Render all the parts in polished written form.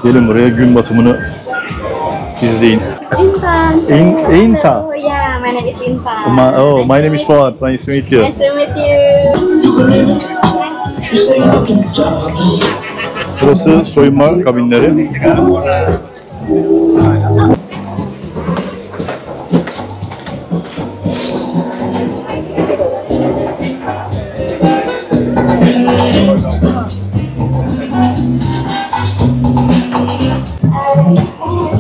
Gelin buraya gün batımını izleyin. Intan. Intan. Oh yeah, my name is Intan. My name is Fuad. Nice to meet you. Nice to meet you. Burası soyunma kabinleri.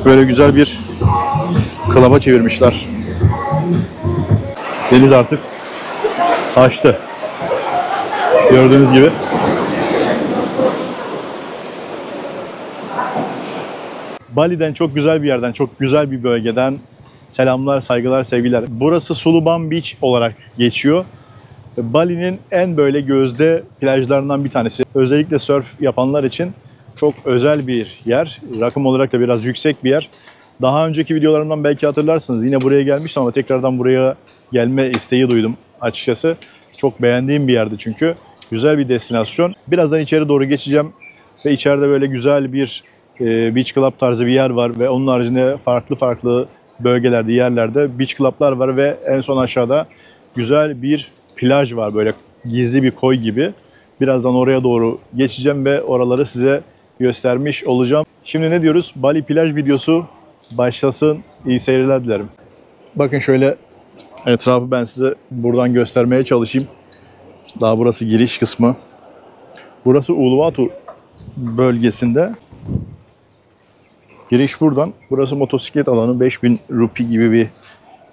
Böyle güzel bir klaba çevirmişler. Deniz artık taştı. Gördüğünüz gibi. Bali'den, çok güzel bir yerden, çok güzel bir bölgeden selamlar, saygılar, sevgiler. Burası Suluban Beach olarak geçiyor. Bali'nin en böyle gözde plajlarından bir tanesi. Özellikle surf yapanlar için çok özel bir yer. Rakım olarak da biraz yüksek bir yer. Daha önceki videolarımdan belki hatırlarsınız. Yine buraya gelmiştim ama tekrardan buraya gelme isteği duydum açıkçası. Çok beğendiğim bir yerdi çünkü. Güzel bir destinasyon. Birazdan içeri doğru geçeceğim. Ve içeride böyle güzel bir beach club tarzı bir yer var. Ve onun haricinde farklı bölgelerde, yerlerde beach club'lar var. Ve en son aşağıda güzel bir plaj var. Böyle gizli bir koy gibi. Birazdan oraya doğru geçeceğim ve oraları size göstermiş olacağım. Şimdi ne diyoruz? Bali plaj videosu başlasın. İyi seyirler dilerim. Bakın şöyle etrafı ben size buradan göstermeye çalışayım. Daha burası giriş kısmı. Burası Uluwatu bölgesinde. Giriş buradan. Burası motosiklet alanı. 5000 rupi gibi bir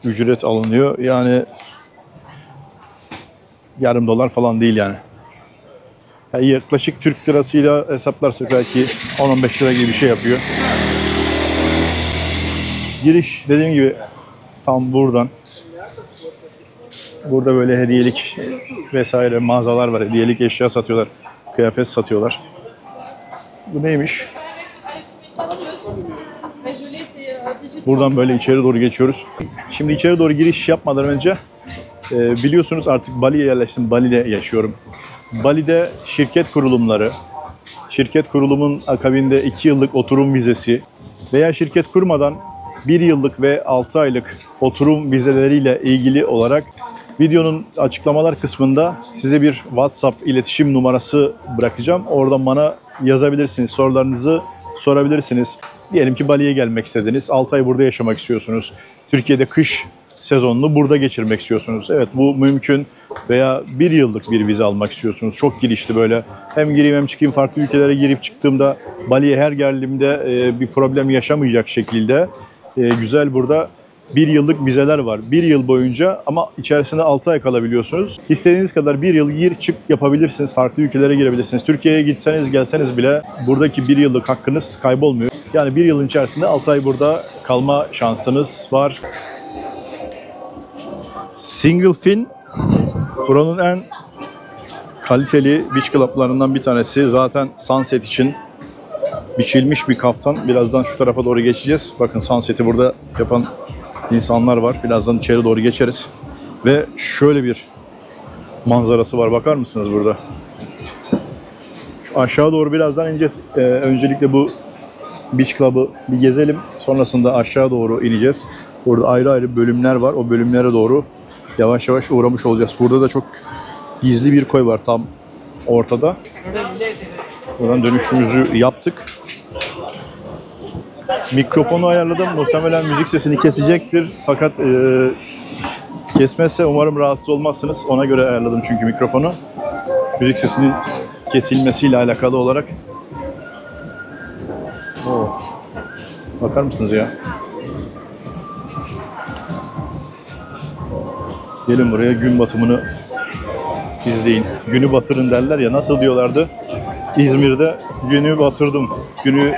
ücret alınıyor. Yani yarım dolar falan değil yani. Yani yaklaşık Türk lirasıyla hesaplarsak belki 10-15 lira gibi bir şey yapıyor. Giriş dediğim gibi tam buradan. Burada böyle hediyelik vesaire mağazalar var. Hediyelik eşya satıyorlar. Kıyafet satıyorlar. Bu neymiş? Buradan böyle içeri doğru geçiyoruz. Şimdi içeri doğru giriş yapmadan önce biliyorsunuz artık Bali'ye yerleştim. Bali'de yaşıyorum. Bali'de şirket kurulumları, şirket kurulumun akabinde 2 yıllık oturum vizesi veya şirket kurmadan 1 yıllık ve 6 aylık oturum vizeleriyle ilgili olarak videonun açıklamalar kısmında size bir WhatsApp iletişim numarası bırakacağım. Oradan bana yazabilirsiniz, sorularınızı sorabilirsiniz. Diyelim ki Bali'ye gelmek istediniz, 6 ay burada yaşamak istiyorsunuz. Türkiye'de kış sezonunu burada geçirmek istiyorsunuz. Evet, bu mümkün. Veya 1 yıllık bir vize almak istiyorsunuz. Çok girişli böyle. Hem gireyim hem çıkayım, farklı ülkelere girip çıktığımda Bali'ye her geldiğimde bir problem yaşamayacak şekilde güzel burada 1 yıllık vizeler var. 1 yıl boyunca ama içerisinde 6 ay kalabiliyorsunuz. İstediğiniz kadar 1 yıl gir çık yapabilirsiniz. Farklı ülkelere girebilirsiniz. Türkiye'ye gitseniz gelseniz bile buradaki 1 yıllık hakkınız kaybolmuyor. Yani 1 yılın içerisinde 6 ay burada kalma şansınız var. Single fin buranın en kaliteli beach club'larından bir tanesi. Zaten sunset için biçilmiş bir kaftan. Birazdan şu tarafa doğru geçeceğiz. Bakın sunset'i burada yapan insanlar var. Birazdan içeri doğru geçeriz. Ve şöyle bir manzarası var. Bakar mısınız burada? Şu aşağı doğru birazdan ineceğiz. Öncelikle bu beach club'ı bir gezelim. Sonrasında aşağı doğru ineceğiz. Burada ayrı ayrı bölümler var. O bölümlere doğru yavaş yavaş uğramış olacağız. Burada da çok gizli bir koy var tam ortada. Buradan dönüşümüzü yaptık. Mikrofonu ayarladım. Muhtemelen müzik sesini kesecektir. Fakat kesmezse umarım rahatsız olmazsınız. Ona göre ayarladım çünkü mikrofonu. Müzik sesinin kesilmesiyle alakalı olarak. Oo. Bakar mısınız ya? Gelin buraya gün batımını izleyin. Günü batırın derler ya, nasıl diyorlardı? İzmir'de günü batırdım. Günü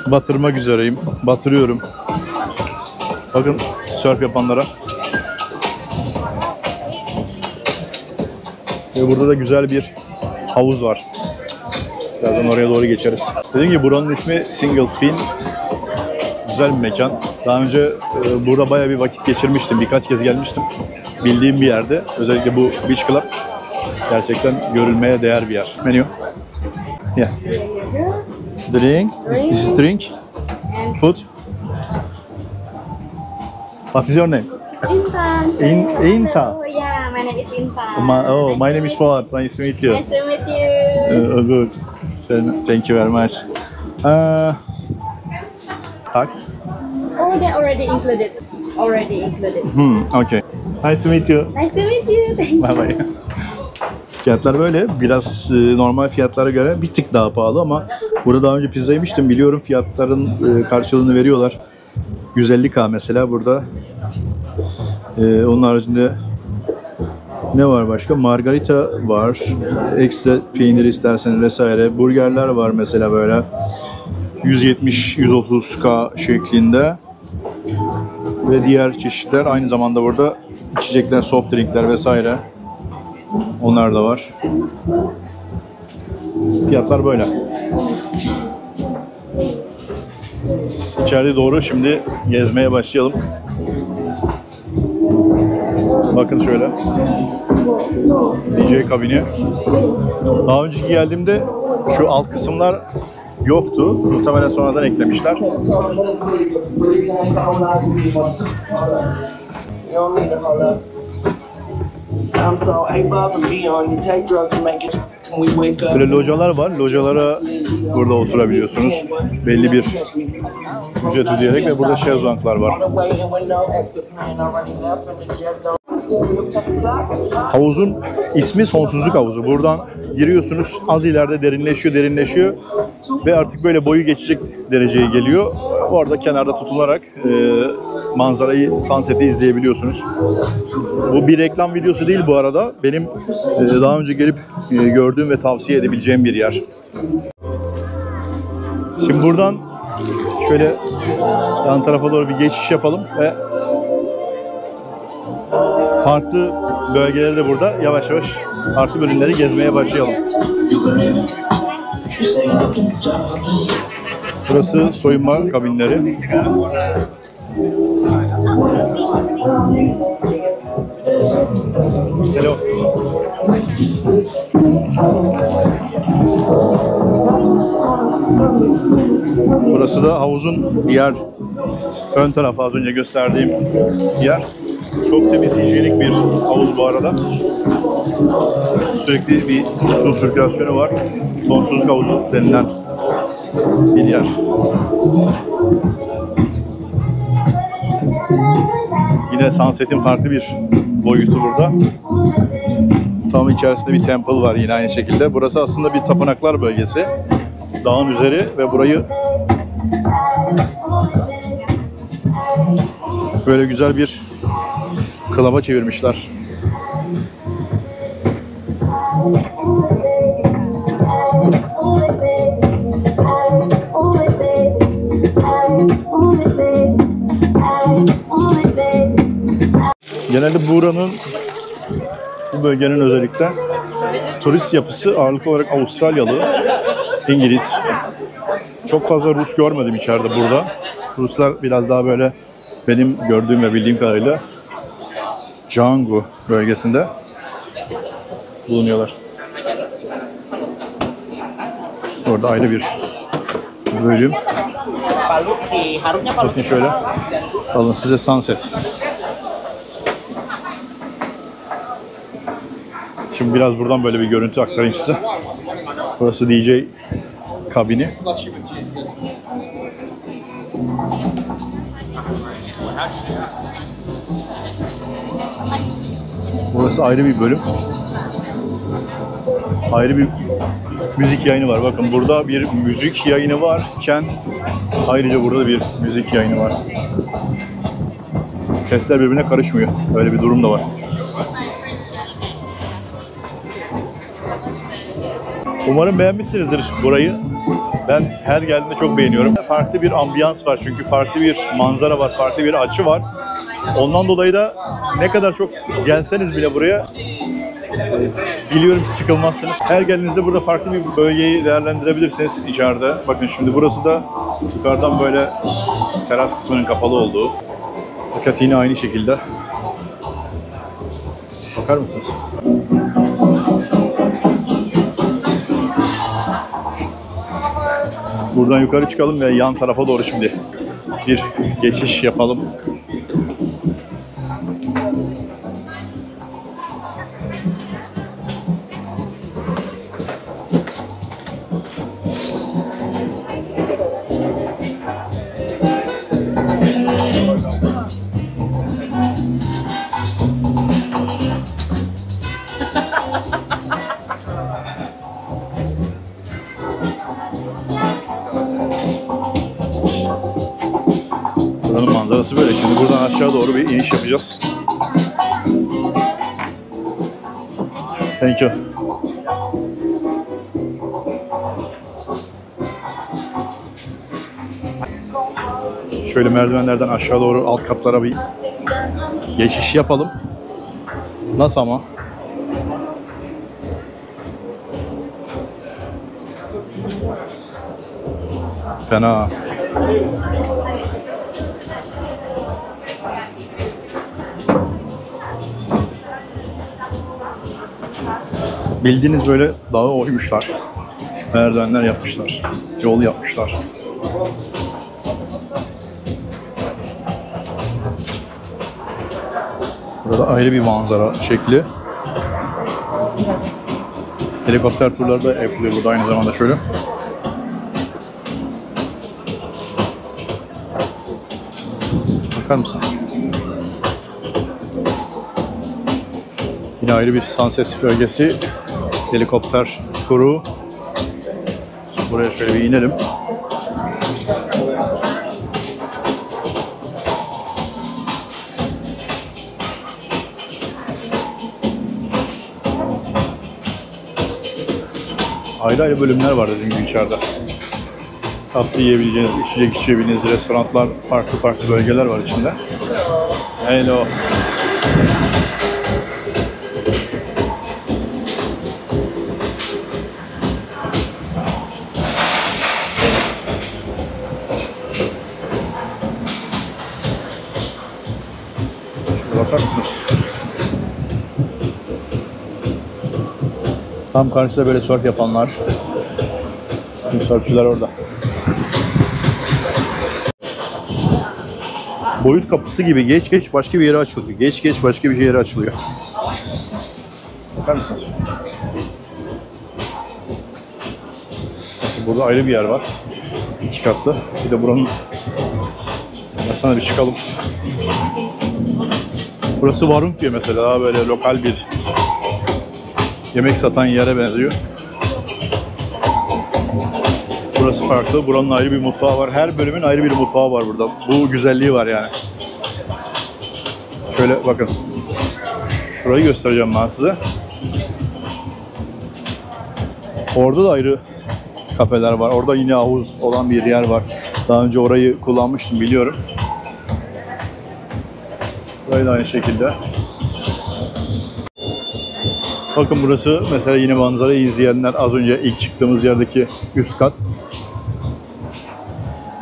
batırmak üzereyim. Batırıyorum. Bakın surf yapanlara. Ve burada da güzel bir havuz var. Birazdan oraya doğru geçeriz. Dediğim gibi buranın ismi Single Fin. Güzel bir mekan. Daha önce burada bayağı bir vakit geçirmiştim. Birkaç kez gelmiştim. Bildiğim bir yerde. Özellikle bu Beach Club gerçekten görülmeye değer bir yer. Menü. Yeah. Drink. This is drink. And Food. What is your name? Intan. Intan. Oh yeah, my name is Intan. My name is Fuad. Nice to meet you. Nice to meet you. Good. Thank you very much. Tax? Oh, they're already included. Already included. Okay. Nice to meet you. Nice to meet you. Thank you. Bye bye. Fiyatlar böyle. Biraz normal fiyatlara göre bir tık daha pahalı ama burada daha önce pizza yemiştim. Biliyorum fiyatların karşılığını veriyorlar. 150K mesela burada. Onun haricinde ne var başka? Margarita var. Ekstra peynir isterseniz vesaire. Burgerler var mesela böyle. 170-130K şeklinde. Ve diğer çeşitler aynı zamanda burada içecekler, soft drinkler vesaire. Onlar da var. Fiyatlar böyle. İçeride doğru şimdi gezmeye başlayalım. Bakın şöyle. DJ kabini. Daha önceki geldiğimde şu alt kısımlar yoktu. Muhtemelen sonradan eklemişler. Böyle localar var. Localara burada oturabiliyorsunuz. Belli bir ücret ödeyerek ve burada şezlonglar var. Havuzun ismi Sonsuzluk Havuzu. Buradan giriyorsunuz, az ileride derinleşiyor ve artık böyle boyu geçecek dereceye geliyor. Orada kenarda tutunarak manzarayı, sunset'i izleyebiliyorsunuz. Bu bir reklam videosu değil bu arada. Benim daha önce gelip gördüğüm ve tavsiye edebileceğim bir yer. Şimdi buradan şöyle yan tarafa doğru bir geçiş yapalım ve farklı bölgeleri de burada yavaş yavaş farklı bölümleri gezmeye başlayalım. Burası soyunma kabinleri. Hello. Burası da havuzun diğer ön tarafı, az önce gösterdiğim yer. Çok temiz, hijyenik bir havuz bu arada. Sürekli bir su sirkülasyonu var. Sonsuzluk havuzu denilen bir yer. Yine sunset'in farklı bir boyutu burada. Tam içerisinde bir temple var yine aynı şekilde. Burası aslında bir tapınaklar bölgesi. Dağın üzeri ve burayı böyle güzel bir klaba çevirmişler. Genelde bu bölgenin özellikle turist yapısı ağırlıklı olarak Avustralyalı, İngiliz. Çok fazla Rus görmedim içeride burada. Ruslar biraz daha böyle benim gördüğüm ve bildiğim kadarıyla Canggu bölgesinde bulunuyorlar. Orada ayrı bir bölüm. Bakın şöyle. Alın size sunset. Şimdi biraz buradan böyle bir görüntü aktarayım size. Burası DJ kabini. Burası ayrı bir bölüm. Ayrı bir müzik yayını var. Bakın burada bir müzik yayını varken ayrıca burada bir müzik yayını var. Sesler birbirine karışmıyor. Öyle bir durum da var. Umarım beğenmişsinizdir burayı. Ben her geldiğimde çok beğeniyorum. Farklı bir ambiyans var çünkü farklı bir manzara var, farklı bir açı var. Ondan dolayı da ne kadar çok gelseniz bile buraya biliyorum ki sıkılmazsınız. Her geldiğinizde burada farklı bir bölgeyi değerlendirebilirsiniz içeride. Bakın şimdi burası da yukarıdan böyle teras kısmının kapalı olduğu. Fakat yine aynı şekilde. Bakar mısınız? Buradan yukarı çıkalım ve yan tarafa doğru şimdi bir geçiş yapalım. Buranın manzarası böyle. Şimdi buradan aşağı doğru bir iniş yapacağız. Thank you. Şöyle merdivenlerden aşağı doğru alt katlara bir geçiş yapalım. Nasıl ama? Fena. Bildiğiniz böyle dağı oymuşlar. Merdivenler yapmışlar. Yol yapmışlar. Burada ayrı bir manzara şekli. Helikopter turları da yapılıyor burada aynı zamanda şöyle. Bakar mısın? Yine ayrı bir sunset bölgesi. Helikopter turu. Buraya şöyle bir inelim. Ayrı ayrı bölümler var dediğim gibi içeride. Tatlı yiyebileceğiniz, içecek içebileceğiniz restoranlar, farklı bölgeler var içinde. Hello. Şuraya bakar mısınız? Tam karşıda böyle surf yapanlar. Tüm surfçüler orada. Boyut kapısı gibi geç başka bir yere açılıyor. Geç başka bir yere açılıyor. Bakar mısınız? Mesela burada ayrı bir yer var. 2 katlı. Bir de buranın... Sana bir çıkalım. Burası Varung diyor mesela. Daha böyle lokal bir yemek satan yere benziyor. Burası farklı. Buranın ayrı bir mutfağı var. Her bölümün ayrı bir mutfağı var burada. Bu güzelliği var yani. Şöyle bakın. Şurayı göstereceğim ben size. Orada da ayrı kafeler var. Orada yine havuz olan bir yer var. Daha önce orayı kullanmıştım biliyorum. Burayı da aynı şekilde. Bakın burası mesela yine manzarayı izleyenler az önce ilk çıktığımız yerdeki üst kat.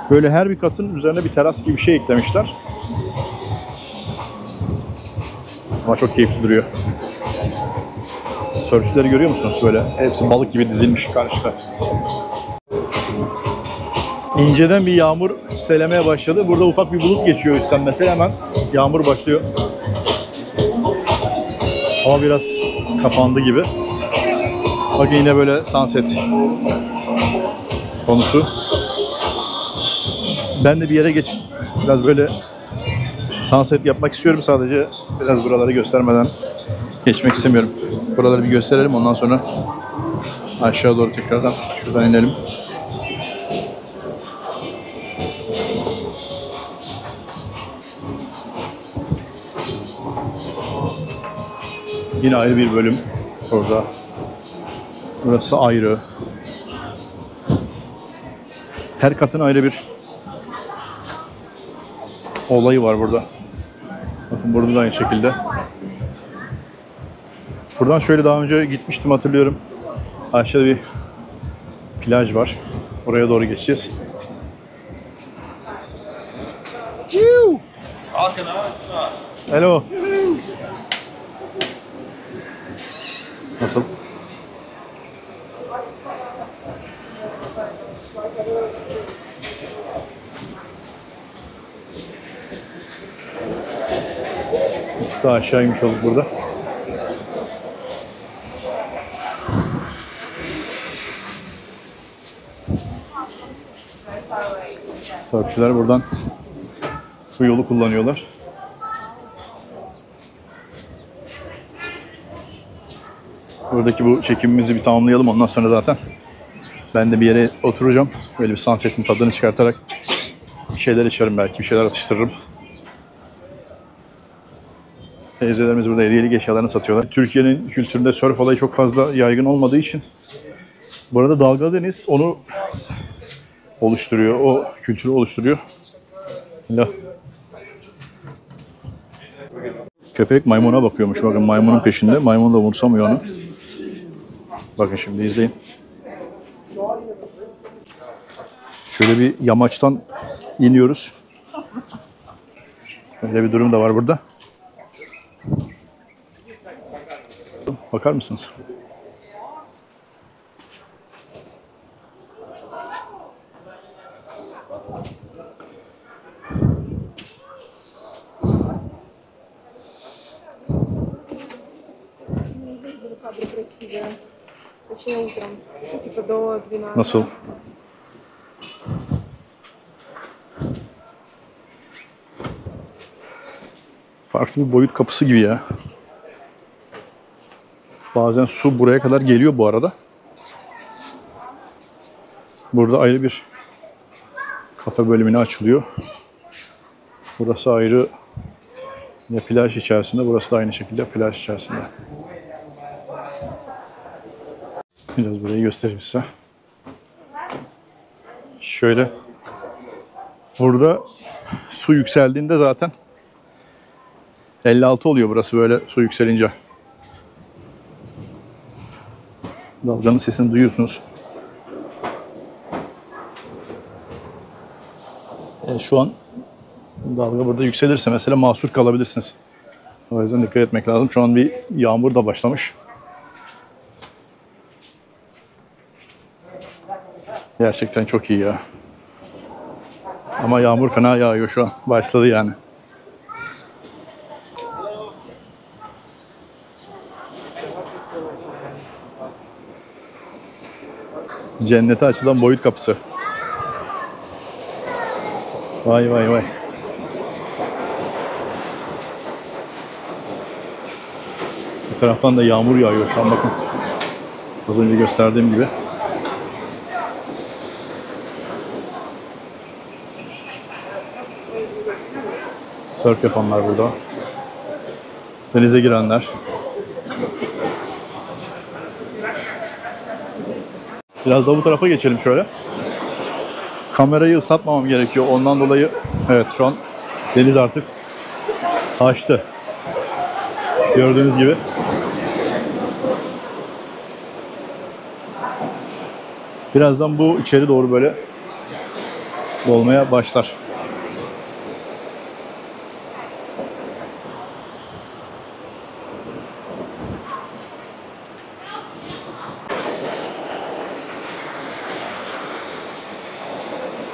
Böyle her bir katın üzerine bir teras gibi bir şey eklemişler. Ama çok keyifli duruyor. Sörfçüleri görüyor musunuz böyle? Hepsi balık gibi dizilmiş karşıda. İnceden bir yağmur selemeye başladı. Burada ufak bir bulut geçiyor üstten mesela hemen yağmur başlıyor. Hava biraz kapandı gibi. Bakın yine böyle sunset konusu. Ben de bir yere geçip biraz böyle sunset yapmak istiyorum sadece. Biraz buraları göstermeden geçmek istemiyorum. Buraları bir gösterelim ondan sonra aşağı doğru tekrardan şuradan inelim. Yine ayrı bir bölüm orada. Burası ayrı. Her katın ayrı bir olayı var burada. Bakın burada da aynı şekilde. Buradan şöyle daha önce gitmiştim hatırlıyorum. Aşağıda bir plaj var. Oraya doğru geçeceğiz. Hello. Nasıl? Daha aşağı inmiş olduk burada. Surfçılar buradan bu yolu kullanıyorlar. Buradaki bu çekimimizi bir tamamlayalım. Ondan sonra zaten ben de bir yere oturacağım. Böyle bir sunset'in tadını çıkartarak bir şeyler içerim belki. Bir şeyler atıştırırım. Teyzelerimiz burada hediyelik eşyalarını satıyorlar. Türkiye'nin kültüründe surf olayı çok fazla yaygın olmadığı için burada dalgalı deniz onu oluşturuyor. O kültürü oluşturuyor. La. Köpek maymuna bakıyormuş. Bakın maymunun peşinde. Maymun da umursamıyor onu. Bakın şimdi izleyin. Şöyle bir yamaçtan iniyoruz. Öyle bir durum da var burada. Bakar mısınız? Nasıl? Farklı bir boyut kapısı gibi ya. Bazen su buraya kadar geliyor bu arada. Burada ayrı bir kafe bölümüne açılıyor. Burası ayrı yine plaj içerisinde. Burası da aynı şekilde plaj içerisinde. Biraz burayı göstereyim size. Şöyle. Burada su yükseldiğinde zaten 56 oluyor burası böyle su yükselince. Dalganın sesini duyuyorsunuz. Şu an dalga burada yükselirse mesela mahsur kalabilirsiniz. O yüzden dikkat etmek lazım. Şu an bir yağmur da başlamış. Gerçekten çok iyi ya. Ama yağmur fena yağıyor şu an. Başladı yani. Cennete açılan boyut kapısı. Vay vay vay. Bir taraftan da yağmur yağıyor şu an bakın. Az önce gösterdiğim gibi. Surf yapanlar burada. Denize girenler. Biraz da bu tarafa geçelim şöyle. Kamerayı ıslatmamam gerekiyor. Ondan dolayı evet şu an deniz artık taştı. Gördüğünüz gibi. Birazdan bu içeri doğru böyle dolmaya başlar.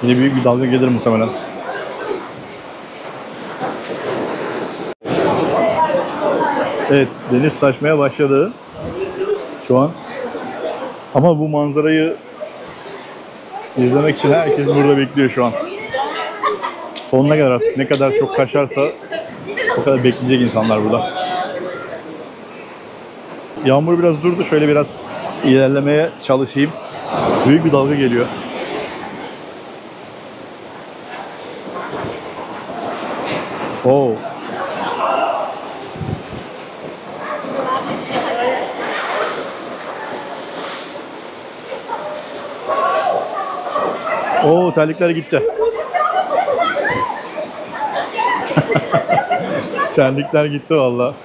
Yine büyük bir dalga gelir muhtemelen. Evet, deniz taşmaya başladı şu an. Ama bu manzarayı izlemek için herkes burada bekliyor şu an. Sonuna kadar artık ne kadar çok taşarsa o kadar bekleyecek insanlar burada. Yağmur biraz durdu. Şöyle biraz ilerlemeye çalışayım. Büyük bir dalga geliyor. Oo. Oo, terlikler gitti. Terlikler gitti vallahi.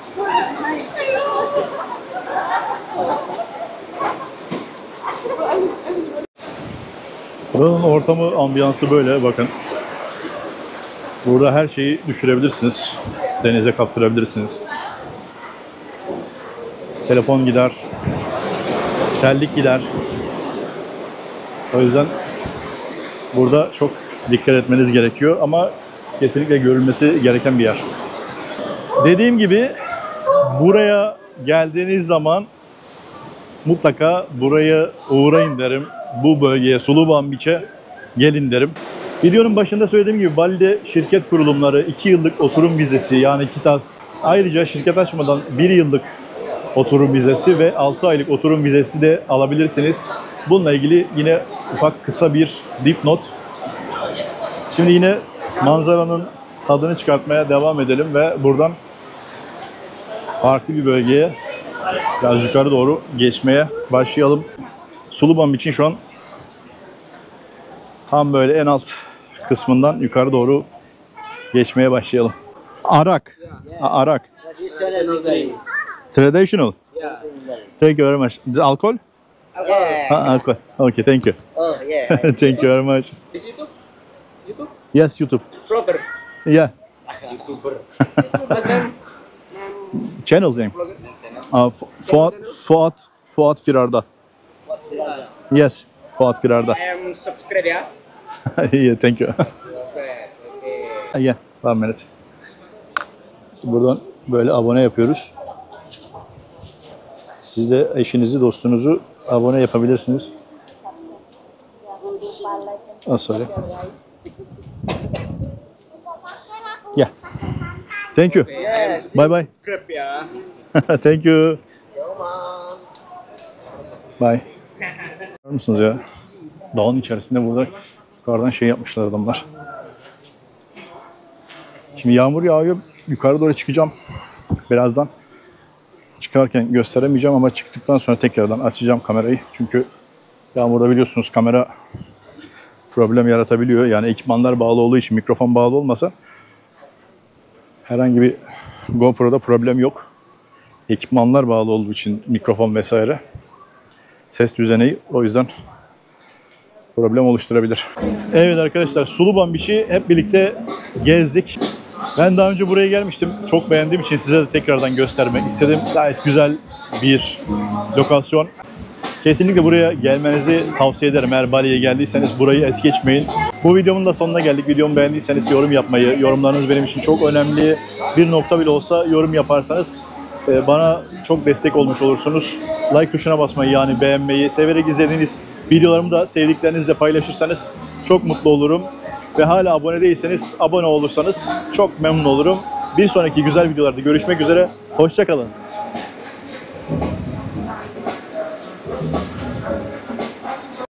Buranın ortamı, ambiyansı böyle bakın. Burada her şeyi düşürebilirsiniz. Denize kaptırabilirsiniz. Telefon gider. terlik gider. O yüzden burada çok dikkat etmeniz gerekiyor ama kesinlikle görülmesi gereken bir yer. Dediğim gibi buraya geldiğiniz zaman mutlaka buraya uğrayın derim. Bu bölgeye, Suluban Beach'e gelin derim. Videonun başında söylediğim gibi Bali'de şirket kurulumları, 2 yıllık oturum vizesi yani KITAS, ayrıca şirket açmadan 1 yıllık oturum vizesi ve 6 aylık oturum vizesi de alabilirsiniz. Bununla ilgili yine ufak kısa bir dipnot. Şimdi yine manzaranın tadını çıkartmaya devam edelim ve buradan farklı bir bölgeye biraz yukarı doğru geçmeye başlayalım. Suluban için şu an tam böyle en alt kısmından yukarı doğru geçmeye başlayalım. Arak. Arak. Traditional. Thank you very much. Is it alcohol? Alcohol. Okay, thank you. Oh yeah. Thank you very much. Is YouTube? YouTube? Yes, YouTube. Proper. Yeah. YouTuber. What's name? Channel name. Fuat Firarda. Yes, Fuat Firarda. I am subscribe ya. Yeah, thank you. Subscribe. Okay. Yeah, 1 minute. Buradan böyle abone yapıyoruz. Siz de eşinizi, dostunuzu abone yapabilirsiniz. Oh, sorry. Yeah. Thank you. Yes. Bye bye. Subscribe ya. Thank you. Bye. Görüyor musunuz ya? Dağın içerisinde burada yukarıdan şey yapmışlar adamlar. Şimdi yağmur yağıyor. Yukarı doğru çıkacağım. Birazdan. Çıkarken gösteremeyeceğim ama çıktıktan sonra tekrardan açacağım kamerayı. Çünkü yağmurda biliyorsunuz kamera problem yaratabiliyor. Yani ekipmanlar bağlı olduğu için, mikrofon bağlı olmasa herhangi bir GoPro'da problem yok. Ekipmanlar bağlı olduğu için mikrofon vesaire ses düzeneği o yüzden problem oluşturabilir. Evet arkadaşlar, Suluban Beach'i hep birlikte gezdik. Ben daha önce buraya gelmiştim. Çok beğendiğim için size de tekrardan göstermek istedim. Gayet güzel bir lokasyon. Kesinlikle buraya gelmenizi tavsiye ederim. Eğer Bali'ye geldiyseniz burayı es geçmeyin. Bu videomun da sonuna geldik. Videomu beğendiyseniz yorum yapmayı, yorumlarınız benim için çok önemli. Bir nokta bile olsa yorum yaparsanız bana çok destek olmuş olursunuz. Like tuşuna basmayı, yani beğenmeyi, severek izlediğiniz videolarımı da sevdiklerinizle paylaşırsanız çok mutlu olurum. Ve hala abone değilseniz abone olursanız çok memnun olurum. Bir sonraki güzel videolarda görüşmek üzere. Hoşça kalın.